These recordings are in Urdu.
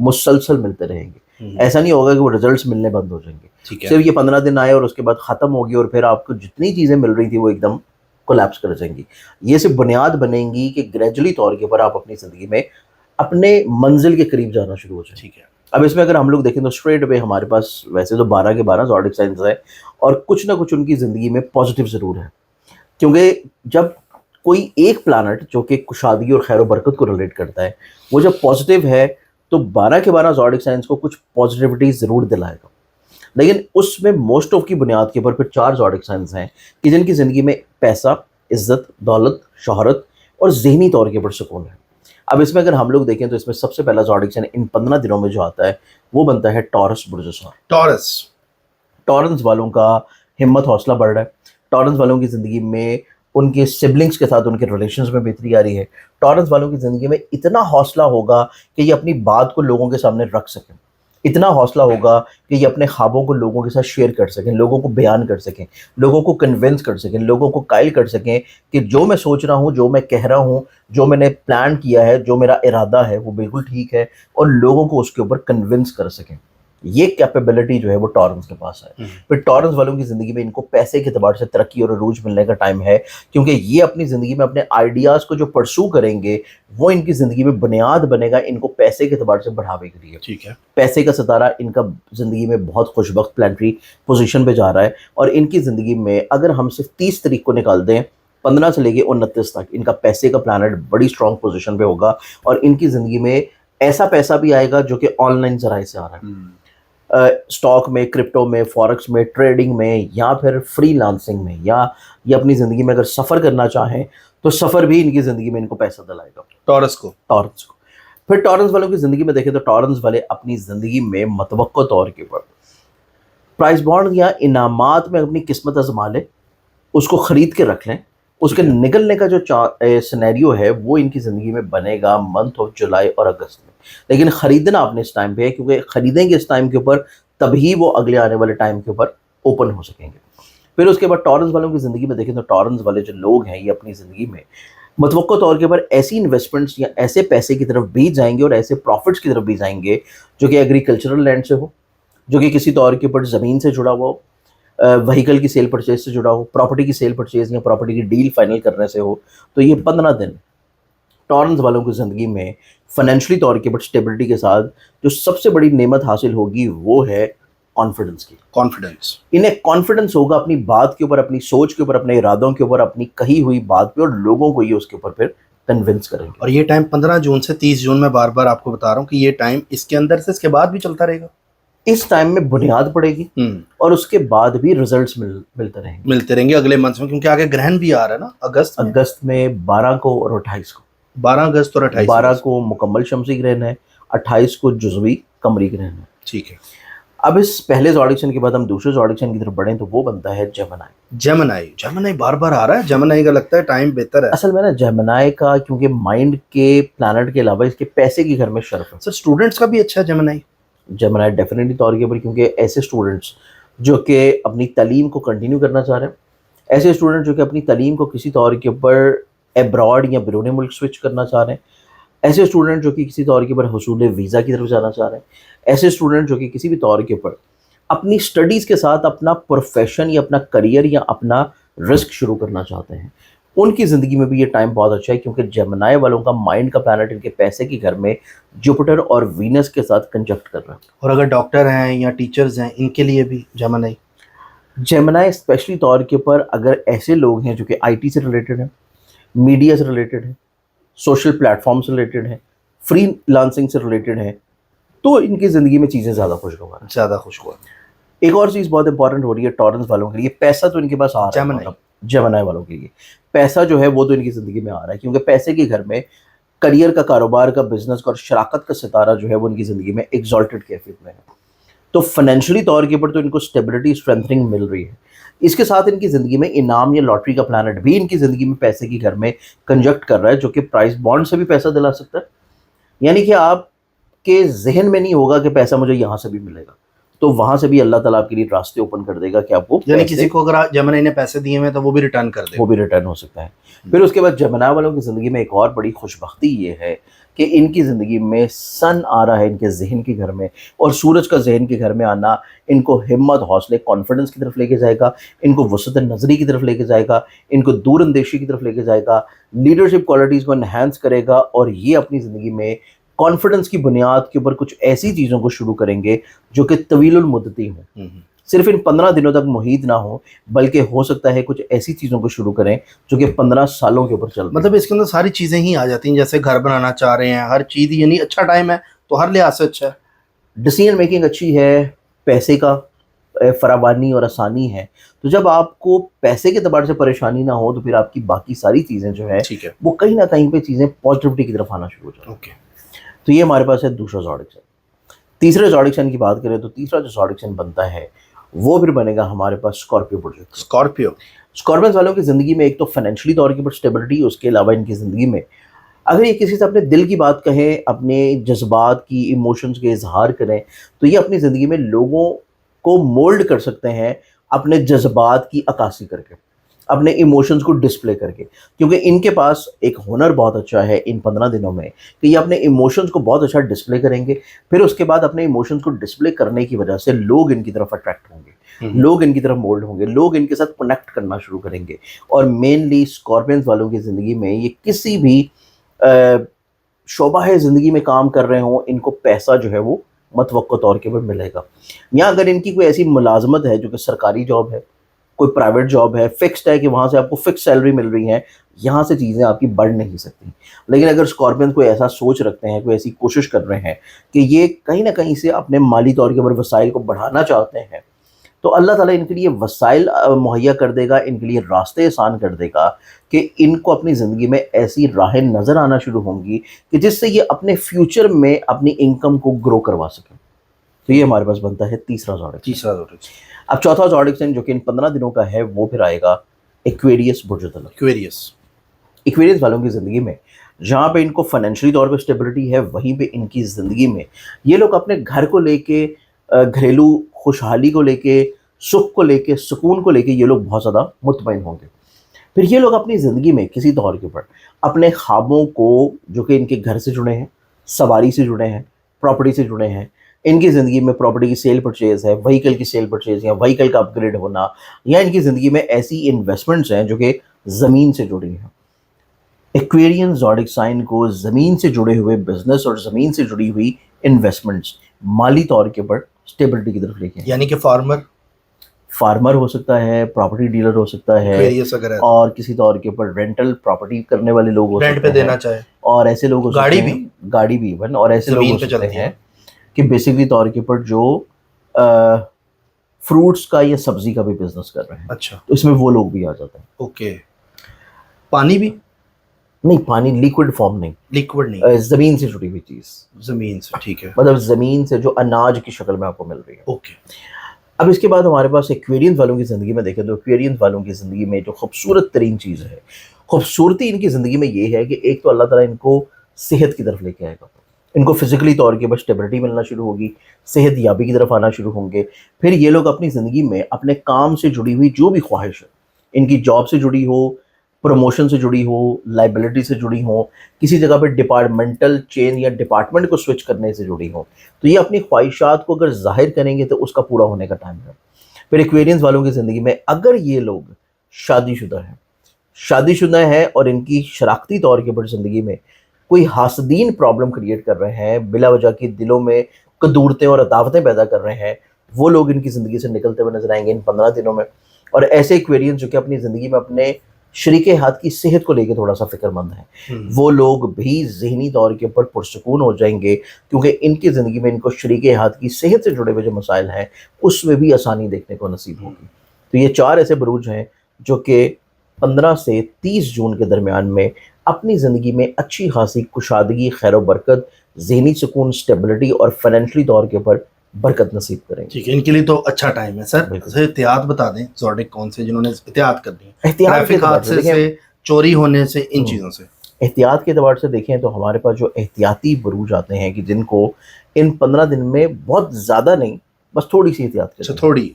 مسلسل ملتے رہیں گے. ایسا نہیں ہوگا کہ وہ ریزلٹس ملنے بند ہو جائیں گے. صرف یہ 15 دن آئے اور اس کے بعد ختم ہوگی اور پھر آپ کو جتنی چیزیں مل رہی تھی وہ ایک دم کولیپس کر جائیں گی. یہ صرف بنیاد بنیں گی کہ گریجولی طور کے اوپر آپ اپنی زندگی میں اپنے منزل کے قریب جانا شروع ہو جائیں. اب اس میں اگر ہم لوگ دیکھیں تو اسٹریٹ وے ہمارے پاس ویسے تو 12 کے 12 زوڈک سائنس ہے اور کچھ نہ کچھ ان کی زندگی میں پازیٹیو ضرور ہے. کیونکہ جب کوئی ایک پلانٹ جو کہ کشادگی اور خیر و برکت کو ریلیٹ کرتا ہے وہ جب پازیٹیو ہے تو 12 کے 12 زوڈک سائنس کو کچھ پازیٹیوٹی ضرور دلائے گا. لیکن اس میں موسٹ آف کی بنیاد کے اوپر پھر 4 زوڈک سائنس ہیں کہ جن کی زندگی میں پیسہ، عزت، دولت، شہرت اور ذہنی طور کے اوپر سکون ہے. اب اس میں اگر ہم لوگ دیکھیں تو اس میں سب سے پہلا زوڈک سائن ان 15 دنوں میں جو آتا ہے وہ بنتا ہے ٹورس برج سوار. ٹورنس والوں کا ہمت حوصلہ بڑھ رہا ہے. ٹورنس والوں کی زندگی میں ان کے سبلنگس کے ساتھ ان کے ریلیشنز میں بہتری آ رہی ہے. ٹورنس والوں کی زندگی میں اتنا حوصلہ ہوگا کہ یہ اپنی بات کو لوگوں کے سامنے رکھ سکیں. اتنا حوصلہ ہوگا کہ یہ اپنے خوابوں کو لوگوں کے ساتھ شیئر کر سکیں، لوگوں کو بیان کر سکیں، لوگوں کو کنونس کر سکیں، لوگوں کو قائل کر سکیں کہ جو میں سوچ رہا ہوں، جو میں کہہ رہا ہوں، جو میں نے پلان کیا ہے، جو میرا ارادہ ہے وہ بالکل ٹھیک ہے، اور لوگوں کو اس کے اوپر کنونس کر سکیں. یہ کیپیبلٹی جو ہے وہ ٹورنس کے پاس ہے. پھر ٹورنس والوں کی زندگی میں ان کو پیسے کے اعتبار سے ترقی اور عروج ملنے کا ٹائم ہے، کیونکہ یہ اپنی زندگی میں اپنے آئیڈیاز کو جو پرسو کریں گے وہ ان کی زندگی میں بنیاد بنے گا ان کو پیسے کے اعتبار سے بڑھاوے کے لیے. ٹھیک ہے. پیسے کا ستارہ ان کا زندگی میں بہت خوش بخت پلانٹری پوزیشن پہ جا رہا ہے، اور ان کی زندگی میں اگر ہم صرف 30 تاریخ کو نکال دیں 15 سے لے کے 29 تک ان کا پیسے کا پلانٹ بڑی اسٹرانگ پوزیشن پہ ہوگا، اور ان کی زندگی میں ایسا پیسہ بھی آئے گا جو کہ آن لائن ذرائع سے آ رہا ہے. اسٹاک میں، کرپٹو میں، فارکس میں، ٹریڈنگ میں، یا پھر فری لانسنگ میں، یا یہ اپنی زندگی میں اگر سفر کرنا چاہیں تو سفر بھی ان کی زندگی میں ان کو پیسہ دلائے گا. ٹورنس کو. پھر ٹورنس والوں کی زندگی میں دیکھیں تو ٹورنس والے اپنی زندگی میں متوقع طور کے اوپر پرائز بانڈ یا انعامات میں اپنی قسمت آزما لیں، اس کو خرید کے رکھ لیں. اس کے نکلنے کا جو سینیریو ہے وہ ان کی زندگی میں بنے گا منتھ آف جولائی اور اگست میں. لیکن خریدنا آپ نے اس ٹائم پہ ہے، کیونکہ خریدیں گے اس ٹائم کے اوپر تبھی وہ اگلے آنے والے ٹائم کے اوپر اوپن ہو سکیں گے. پھر اس کے بعد ٹورنس والوں کی زندگی میں دیکھیں تو ٹورنس والے جو لوگ ہیں یہ اپنی زندگی میں متوقع طور کے اوپر ایسی انویسٹمنٹس یا ایسے پیسے کی طرف بھی جائیں گے اور ایسے پروفٹس کی طرف بھی جائیں گے جو کہ ایگریکلچرل لینڈ سے ہو، جو کہ کسی طور کے اوپر زمین سے جڑا ہوا ہو، وہیکل کی سیل پرچیز سے جڑا ہو، پراپرٹی کی سیل پرچیز یا پراپرٹی کی ڈیل فائنل کرنے سے ہو. تو یہ 15 دن ٹورنس والوں کی زندگی میں فائنینشلی طور کے اوپر اسٹیبلٹی کے ساتھ جو سب سے بڑی نعمت حاصل ہوگی وہ ہے کانفیڈنس کی. انہیں کانفیڈنس ہوگا اپنی بات کے اوپر، اپنی سوچ کے اوپر، اپنے ارادوں کے اوپر، اپنی کہی ہوئی بات پہ، اور لوگوں کو یہ اس کے اوپر پھر کنونس کریں گے. اور یہ ٹائم 15 جون سے 30 جون میں بار بار آپ کو بتا رہا ہوں کہ یہ ٹائم اس کے اندر سے اس کے بعد بھی چلتا رہے گا. اس ٹائم میں بنیاد پڑے گی اور اس کے بعد بھی ریزلٹس ملتے رہیں گے اگلے منتھ میں، کیونکہ آگے گرہن بھی آ رہا ہے نا اگست میں 12 کو اور 28 کو. 12 اگست اور 28. 12 کو مکمل شمسی گرہن ہے، 28 کو جزوی قمری گرہن ہے. ٹھیک ہے. اب اس پہلے زوڈکشن کے بعد ہم دوسرے زوڈکشن کی طرف بڑھیں تو وہ بنتا ہے جیمنائی بار بار آ رہا ہے. جیمنائی کا لگتا ہے ٹائم بہتر ہے اصل میں نا. جیمنائی کا کیونکہ مائنڈ کے پلانٹ کے علاوہ اس کے پیسے کی گھر میں شرف ہے. سر اسٹوڈنٹس کا بھی اچھا ہے جیمنائی ڈیفینیٹلی طور کے اوپر، کیونکہ ایسے اسٹوڈنٹس جو کہ اپنی تعلیم کو کنٹینیو کرنا چاہ رہے ہیں، ایسے اسٹوڈنٹ جو کہ اپنی تعلیم کو کسی طور کے اوپر ایبراڈ یا بیرون ملک سوئچ کرنا چاہ رہے ہیں، ایسے اسٹوڈنٹ جو کہ کسی طور کے اوپر حصول ویزا کی طرف جانا چاہ رہے ہیں، ایسے اسٹوڈنٹ جو کہ کسی بھی طور کے اوپر اپنی اسٹڈیز کے ساتھ اپنا پروفیشن یا اپنا کریئر یا اپنا رسک شروع کرنا چاہتے ہیں، ان کی زندگی میں بھی یہ ٹائم بہت اچھا ہے. کیونکہ جیمنائی والوں کا مائنڈ کا پلانٹ ان کے پیسے کے گھر میں جوپیٹر اور وینس کے ساتھ کنجکٹ کر رہا ہے. اور اگر ڈاکٹر ہیں یا ٹیچرز ہیں ان کے لیے بھی جیمنائی اسپیشلی طور کے اوپر اگر ایسے لوگ ہیں جو کہ آئی ٹی سے ریلیٹڈ ہیں، میڈیا سے ریلیٹڈ ہیں، سوشل پلیٹ فارم سے ریلیٹڈ ہیں، فری لانسنگ سے ریلیٹڈ ہیں، تو ان کی زندگی میں چیزیں زیادہ خوشگوار. ایک اور چیز بہت امپورٹنٹ ہو رہی ہے ٹورنس والوں کے لیے، پیسہ تو ان کے پاس آ رہا ہے. جیمنائی والوں کے لیے پیسہ جو ہے وہ تو ان کی زندگی میں آ رہا ہے، کیونکہ پیسے کے گھر میں کریئر کا، کاروبار کا، بزنس کا اور شراکت کا ستارہ جو ہے وہ ان کی زندگی میں ایگزالٹڈ کیفیت میں ہے. تو فائنینشلی طور کے اوپر تو ان کو اسٹیبلٹی، اسٹرینتھننگ مل رہی ہے. اس کے ساتھ ان کی زندگی میں انعام یا لاٹری کا پلانٹ بھی ان کی زندگی میں پیسے کے گھر میں کنجکٹ کر رہا ہے، جو کہ پرائز بانڈ سے بھی پیسہ دلا سکتا ہے. یعنی کہ آپ کے ذہن میں نہیں ہوگا کہ پیسہ مجھے یہاں سے بھی ملے گا، تو وہاں سے بھی اللہ تعالیٰ آپ کے لیے راستے اوپن کر دے گا کہ آپ کو، یعنی کسی کو اگر جیمنائی نے پیسے دیے ہیں تو وہ بھی ریٹرن کر دے، وہ بھی ریٹرن ہو سکتا ہے. پھر اس کے بعد جیمنائی والوں کی زندگی میں ایک اور بڑی خوش بختی یہ ہے کہ ان کی زندگی میں سن آ رہا ہے ان کے ذہن کے گھر میں, اور سورج کا ذہن کے گھر میں آنا ان کو ہمت, حوصلے, کانفیڈنس کی طرف لے کے جائے گا, ان کو وسعت نظری کی طرف لے کے جائے گا, ان کو دور اندیشی کی طرف لے کے جائے گا, لیڈرشپ کوالٹیز کو انہینس کرے گا, اور یہ اپنی زندگی میں کانفیڈنس کی بنیاد کے اوپر کچھ ایسی چیزوں کو شروع کریں گے جو کہ طویل المدتی ہوں, صرف ان 15 دنوں تک محیط نہ ہوں, بلکہ ہو سکتا ہے کچھ ایسی چیزوں کو شروع کریں جو کہ 15 سالوں کے اوپر چل رہی ہیں. مطلب اس کے اندر ساری چیزیں ہی آ جاتی ہیں, جیسے گھر بنانا چاہ رہے ہیں, ہر چیز, یعنی اچھا ٹائم ہے تو ہر لحاظ سے اچھا ہے. ڈیسیژن میکنگ اچھی ہے, پیسے کا فراوانی اور آسانی ہے. تو جب آپ کو پیسے کے اعتبار سے پریشانی نہ ہو تو پھر آپ کی باقی ساری چیزیں جو ہے ٹھیک ہے, وہ کہیں نہ کہیں پہ چیزیں پازیٹیوٹی کی طرف آنا شروع ہو جائیں. اوکے, تو یہ ہمارے پاس ہے دوسرا زوڈک سائن. تیسرے زوڈک سائن کی بات کریں تو تیسرا جو زوڈک سائن بنتا ہے وہ پھر بنے گا ہمارے پاس اسکارپیو پروجیکٹ. اسکارپینس والوں کی زندگی میں ایک تو فائنینشلی طور کے اوپر اسٹیبلٹی, اس کے علاوہ ان کی زندگی میں اگر یہ کسی سے اپنے دل کی بات کہیں, اپنے جذبات کی, ایموشنز کے اظہار کریں, تو یہ اپنی زندگی میں لوگوں کو مولڈ کر سکتے ہیں اپنے جذبات کی عکاسی کر کے, اپنے ایموشنز کو ڈسپلے کر کے, کیونکہ ان کے پاس ایک ہنر بہت اچھا ہے ان 15 دنوں میں کہ یہ اپنے ایموشنز کو بہت اچھا ڈسپلے کریں گے. پھر اس کے بعد اپنے ایموشنز کو ڈسپلے کرنے کی وجہ سے لوگ ان کی طرف اٹریکٹ ہوں گے, لوگ ان کی طرف مولڈ ہوں گے, لوگ ان کے ساتھ کنیکٹ کرنا شروع کریں گے. اور مینلی اسکارپینس والوں کی زندگی میں یہ کسی بھی شعبہ زندگی میں کام کر رہے ہوں, ان کو پیسہ جو ہے وہ متوقع طور کے اوپر ملے گا. یا اگر ان کی کوئی ایسی ملازمت ہے جو کہ سرکاری جاب ہے, کوئی پرائیویٹ جاب ہے, فکسڈ ہے کہ وہاں سے آپ کو فکس سیلری مل رہی ہے, یہاں سے چیزیں آپ کی بڑھ نہیں سکتی. لیکن اگر اسکارپین کوئی ایسا سوچ رکھتے ہیں, کوئی ایسی کوشش کر رہے ہیں کہ یہ کہیں نہ کہیں سے اپنے مالی طور کے اوپر وسائل کو بڑھانا چاہتے ہیں, تو اللہ تعالیٰ ان کے لیے وسائل مہیا کر دے گا, ان کے لیے راستے آسان کر دے گا کہ ان کو اپنی زندگی میں ایسی راہیں نظر آنا شروع ہوں گی کہ جس سے یہ اپنے فیوچر میں اپنی انکم کو گرو کروا سکیں. تو یہ ہمارے پاس بنتا ہے تیسرا زوڈک. اب چوتھا زوڈک سائن جو کہ ان 15 دنوں کا ہے وہ پھر آئے گا ایکویریس برج طلب. ایکویریس والوں کی زندگی میں جہاں پہ ان کو فائنینشلی طور پہ اسٹیبلٹی ہے, وہیں پہ ان کی زندگی میں یہ لوگ اپنے گھر کو لے کے, گھریلو خوشحالی کو لے کے, سکھ کو لے کے, سکون کو لے کے یہ لوگ بہت زیادہ مطمئن ہوں گے. پھر یہ لوگ اپنی زندگی میں کسی طور کے اوپر اپنے خوابوں کو جو کہ ان کے گھر سے جڑے ہیں, سواری سے جڑے ہیں, پراپرٹی سے جڑے ہیں, ان کی زندگی میں پراپرٹی کی سیل پرچیز ہے, وہیکل کی سیل پرچیز یا وہیکل کا اپ گریڈ ہونا, یا ان کی زندگی میں ایسی انویسٹمنٹس ہیں جو کہ زمین سے جڑی ہیں. ایکویرین زوڈک سائن کو زمین سے جڑے ہوئے بزنس اور زمین سے جڑی ہوئی انویسٹمنٹس مالی طور کے اوپر اسٹیبلٹی کی طرف لے کے, یعنی کہ فارمر ہو سکتا ہے, پراپرٹی ڈیلر ہو سکتا ہے, اور کسی طور کے اوپر رینٹل پراپرٹی کرنے والے لوگ ہو رینٹ پہ دینا چاہے, اور ایسے لوگ ہو سکتے ہیں, گاڑی بھی ایون, اور ایسے لوگ ہو سکتے ہیں کہ بیسکلی طور کے اوپر جو فروٹس کا یا سبزی کا بھی بزنس کر رہے ہیں. اچھا, تو اس میں وہ لوگ بھی آ جاتے ہیں. اوکے. پانی بھی نہیں, پانی لیکوڈ فارم نہیں, زمین سے جڑی ہوئی چیز, زمین سے, ٹھیک ہے, مطلب زمین سے جو اناج کی شکل میں آپ کو مل رہی ہے. اوکے. اب اس کے بعد ہمارے پاس ایکویرینس والوں کی زندگی میں دیکھیں تو ایکویرینس والوں کی زندگی میں جو خوبصورت ترین چیز ہے, خوبصورتی ان کی زندگی میں یہ ہے کہ ایک تو اللہ تعالیٰ ان کو صحت کی طرف لے کے آئے گا, ان کو فزیکلی طور کے بس اسٹیبلٹی ملنا شروع ہوگی, صحت یابی کی طرف آنا شروع ہوں گے. پھر یہ لوگ اپنی زندگی میں اپنے کام سے جڑی ہوئی جو بھی خواہش ہے, ان کی جاب سے جڑی ہو, پروموشن سے جڑی ہو, لائبلٹی سے جڑی ہو, کسی جگہ پہ ڈپارٹمنٹل چین یا ڈپارٹمنٹ کو سوئچ کرنے سے جڑی ہو, تو یہ اپنی خواہشات کو اگر ظاہر کریں گے تو اس کا پورا ہونے کا ٹائم ہے. پھر ایکویرینس والوں کی زندگی میں اگر یہ لوگ شادی شدہ ہیں اور ان کی شراکتی طور کے اوپر زندگی میں کوئی حاسدین پرابلم کریٹ کر رہے ہیں, بلا وجہ کی دلوں میں قدورتیں اور عداوتیں پیدا کر رہے ہیں, وہ لوگ ان کی زندگی سے نکلتے ہوئے نظر آئیں گے ان 15 دنوں میں. اور ایسے ایکویرینس جو کہ اپنی زندگی میں اپنے شریک ہاتھ کی صحت کو لے کے تھوڑا سا فکر مند ہیں, وہ لوگ بھی ذہنی طور کے اوپر پرسکون ہو جائیں گے, کیونکہ ان کی زندگی میں ان کو شریک ہاتھ کی صحت سے جڑے ہوئے جو مسائل ہیں اس میں بھی آسانی دیکھنے کو نصیب ہوگی. تو یہ 4 ایسے بروج ہیں جو کہ 15 سے 30 جون کے درمیان میں اپنی زندگی میں اچھی خاصی کشادگی, خیر و برکت, ذہنی سکون, اسٹیبلٹی اور فائنینشلی طور کے اوپر برکت نصیب کریں گے. ٹھیک ہے, ان کے لیے تو اچھا ٹائم ہے. سر احتیاط بتا دیں, زوڈک کون سے جنہوں نے احتیاط کرنی ہے, ٹریفک حادثے سے, چوری ہونے سے, ان چیزوں سے. احتیاط کے اعتبار سے دیکھیں تو ہمارے پاس جو احتیاطی بروج آتے ہیں کہ جن کو ان 15 دن میں بہت زیادہ نہیں, بس تھوڑی سی احتیاط کریں, تھوڑی,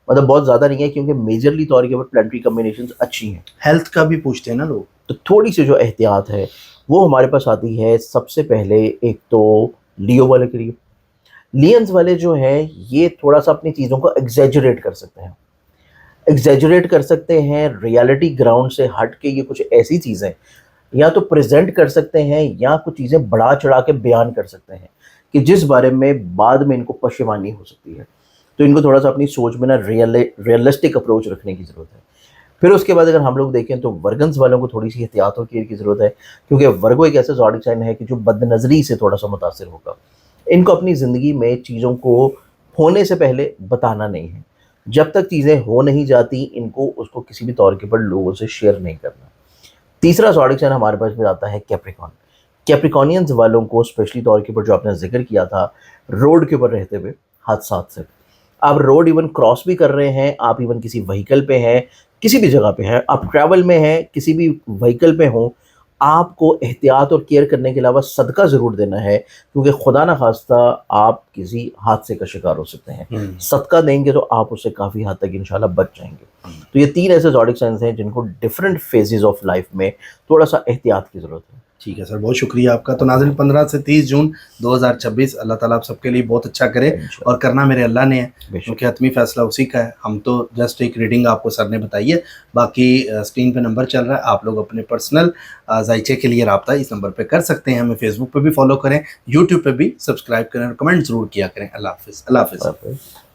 مطلب بہت زیادہ نہیں ہے کیونکہ میجرلی طور کے اوپر پلانٹری کمبینیشنز اچھی ہیں. ہیلتھ کا بھی پوچھتے ہیں نا لوگ, تو تھوڑی سی جو احتیاط ہے وہ ہمارے پاس آتی ہے. سب سے پہلے ایک تو لیو والے قریب. لینز والے جو ہیں یہ تھوڑا سا اپنی چیزوں کو ایگزیجریٹ کر سکتے ہیں, ایگزیجریٹ کر سکتے ہیں. ریالٹی گراؤنڈ سے ہٹ کے یہ کچھ ایسی چیزیں یا تو پریزنٹ کر سکتے ہیں یا کچھ چیزیں بڑھا چڑھا کے بیان کر سکتے ہیں کہ جس بارے میں بعد میں ان کو پشیمانی ہو سکتی ہے. تو ان کو تھوڑا سا اپنی سوچ میں نا ریئلسٹک اپروچ رکھنے کی ضرورت ہے. پھر اس کے بعد اگر ہم لوگ دیکھیں تو ورگنز والوں کو تھوڑی سی احتیاط اور کیئر کی ضرورت ہے, کیونکہ ورگو ایک ایسا زوڈک سائن ہے کہ جو بد نظری سے تھوڑا سا متاثر ہوگا. ان کو اپنی زندگی میں چیزوں کو ہونے سے پہلے بتانا نہیں ہے. جب تک چیزیں ہو نہیں جاتی ان کو اس کو کسی بھی طور کے اوپر لوگوں سے شیئر نہیں کرنا. تیسرا زوڈک سائن ہمارے پاس پھر آتا ہے کیپریکون. کیپریکونینز والوں کو اسپیشلی طور کے اوپر جو آپ نے ذکر کیا تھا روڈ کے اوپر رہتے ہوئے حادثات سے, آپ روڈ ایون کراس بھی کر رہے ہیں, آپ ایون کسی وہیکل پہ ہیں, کسی بھی جگہ پہ ہیں, آپ ٹریول میں ہیں, کسی بھی وہیکل پہ ہوں, آپ کو احتیاط اور کیئر کرنے کے علاوہ صدقہ ضرور دینا ہے, کیونکہ خدا نہ خواستہ آپ کسی حادثے کا شکار ہو سکتے ہیں. صدقہ دیں گے تو آپ اس سے کافی حد تک انشاءاللہ بچ جائیں گے. تو یہ 3 ایسے زوڈک سائنس ہیں جن کو ڈفرینٹ فیزز آف لائف میں تھوڑا سا احتیاط کی ضرورت ہے. ٹھیک ہے سر, بہت شکریہ آپ کا. تو ناظرین 15 سے 30 جون 2026 اللہ تعالیٰ آپ سب کے لیے بہت اچھا کرے, اور کرنا میرے اللہ نے ہے کیونکہ حتمی فیصلہ اسی کا ہے. ہم تو جسٹ ایک ریڈنگ آپ کو سر نے بتائی ہے, باقی اسکرین پہ نمبر چل رہا ہے, آپ لوگ اپنے پرسنل ذائچے کے لیے رابطہ اس نمبر پہ کر سکتے ہیں. ہمیں فیس بک پہ بھی فالو کریں, یوٹیوب پہ بھی سبسکرائب کریں اور کمنٹ ضرور کیا کریں. اللہ حافظ. اللہ حافظ.